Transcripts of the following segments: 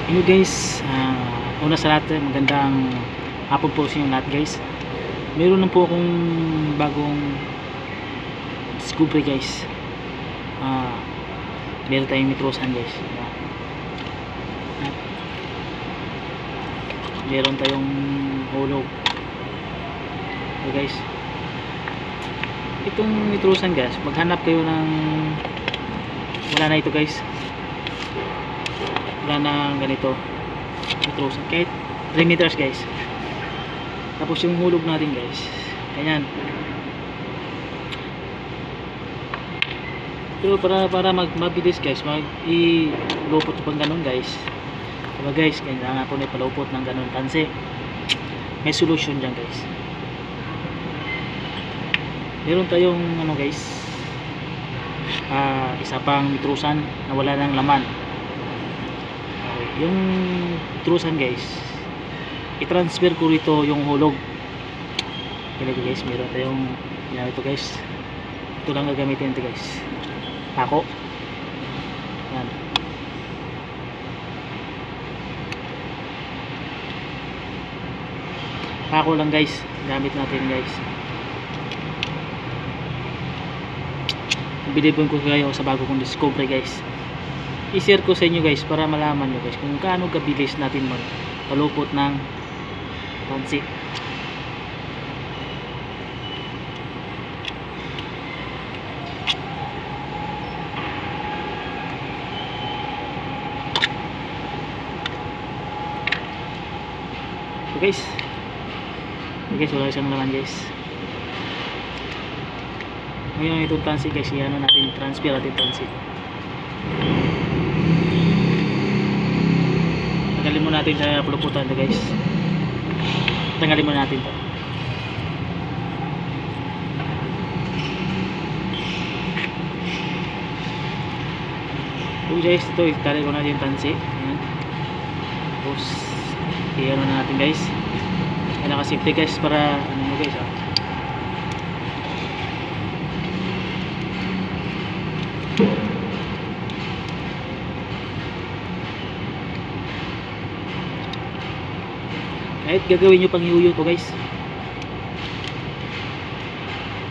Hello guys, una sa lahat magandang hapon po sa inyo lahat guys. Meron na po akong bagong discovery guys. Meron tayong nitrosan guys. Meron tayong hulog. So guys, itong nitrosan guys, maghanap kayo ng wala na ito guys. Wala na ganito nitrosan kahit 3 meters guys. Tapos yung hulog natin guys, ganyan. Pero para mabilis guys, ilupot pang ganun guys. Diba guys, kailangan po na ipalupot ng ganun kasi may solution dyan guys. Meron tayong ano guys, isa pang nitrosan na wala ng laman. Yung nitrosan guys, i-transfer ko rito yung hulog. Kaya guys, meron tayong ito guys. Ito lang gagamitin ito guys, pako. Yan. Pako lang guys, gamit natin guys. Bilibon ko kayo sa bago kong discovery guys. I-share ko sa inyo guys para malaman nyo guys kung gaano kabilis natin magpalupot ng pansi. So guys, wala siyang laman guys. Ngayon itong pansi guys, ano natin, transfer natin pansi. Tanggalin mo natin sa puluputan ito guys. Tanggalin mo natin ito. So guys, ito itali ko natin pansi. Ayan. Tapos i-ano na natin guys. Ayan, naka-safety guys para ano mo guys kahit gagawin nyo pang yuyo to guys,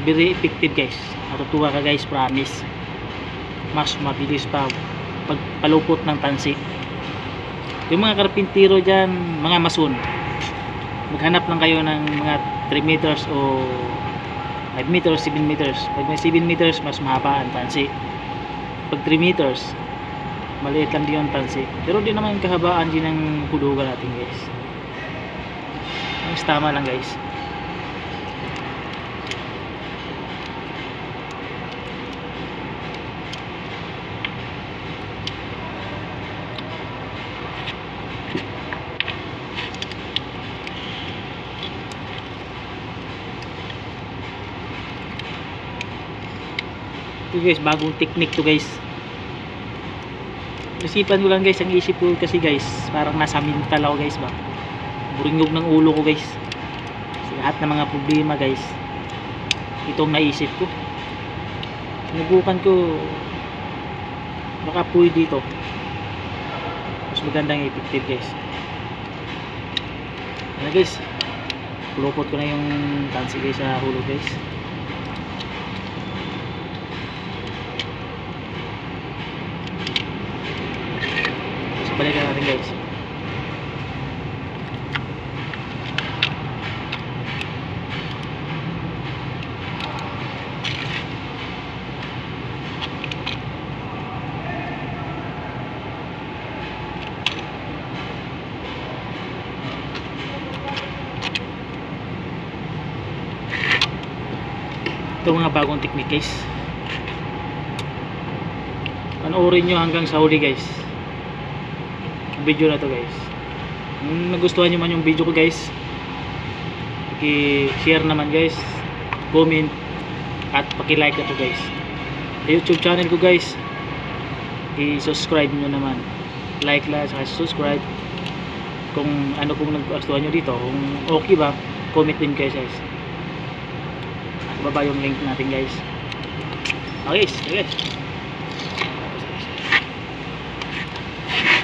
very effective guys. Matutuwa ka guys, promise. Mas mabilis pa pagpalupot ng tansi. Yung mga karpintero dyan, mga mason, maghanap lang kayo ng mga 3 meters o 5 meters, 7 meters. Pag may 7 meters, mas mahaba ang tansi. Pag 3 meters, maliit lang din yung tansi. Pero di naman kahabaan din ang hulugan natin guys. Mas tama lang guys. Ito guys, bagong technique to guys. Isipan ko lang guys, ang isip ko kasi guys, parang nasa mental ako guys ba. Buringog ng ulo ko guys. Sa lahat ng mga problema guys, itong naisip ko. Sinubukan ko, baka pwede dito. Mas magandang effective guys. Ano guys, pulupot ko na yung tansi guys sa hulog guys. So balikan natin guys. Ito mga bagong technique guys, panoorin nyo hanggang sa huli guys yung video na to guys. Kung nagustuhan nyo man yung video ko guys, paki-share naman guys, comment at paki-like na to guys. Sa YouTube channel ko guys, i-subscribe nyo naman, like lang at subscribe. Kung ano kung nagustuhan nyo dito, kung okay ba, comment din guys guys. Baba yung link natin guys. Okay, sige.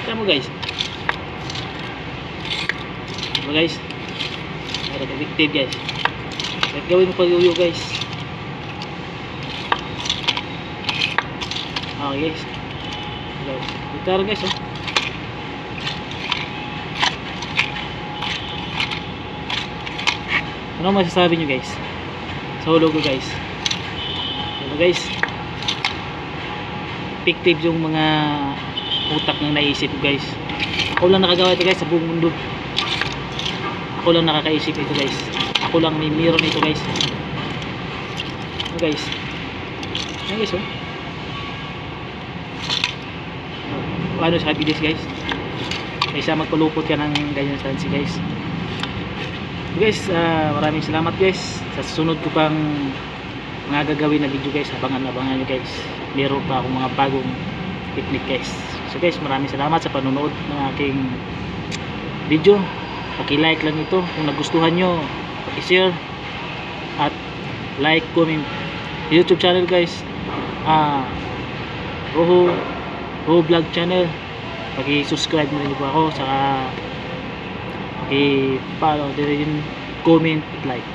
Tignan mo guys. Diba guys? Para effective guys. At gawin mo pag-uyo guys. Okay guys. Guys, ito guys oh. Ano masasabi nyo guys sa hulog ko guys? Diba guys, effective yung mga utak ng naisip ko guys. Ako lang nakagawa ito guys sa buong mundo. Ako lang nakakaisip ito guys. Ako lang may meron ito guys. Guys, ayan guys oh. Paano sa bilis guys? Kaysa magpalupot ka ng ganyan stansi guys. Guys, maraming salamat guys. Sa susunod ko pang mga gagawin na video guys, abangan nyo guys. Meron pa akong mga bagong technique guys. So guys, maraming salamat sa panonood ng aking video. Paki-like lang ito kung nagustuhan nyo, paki-share at like, comment YouTube channel guys. Roho Vlog channel. Paki-subscribe mo rin po ako, saka paki-follow din, comment at like.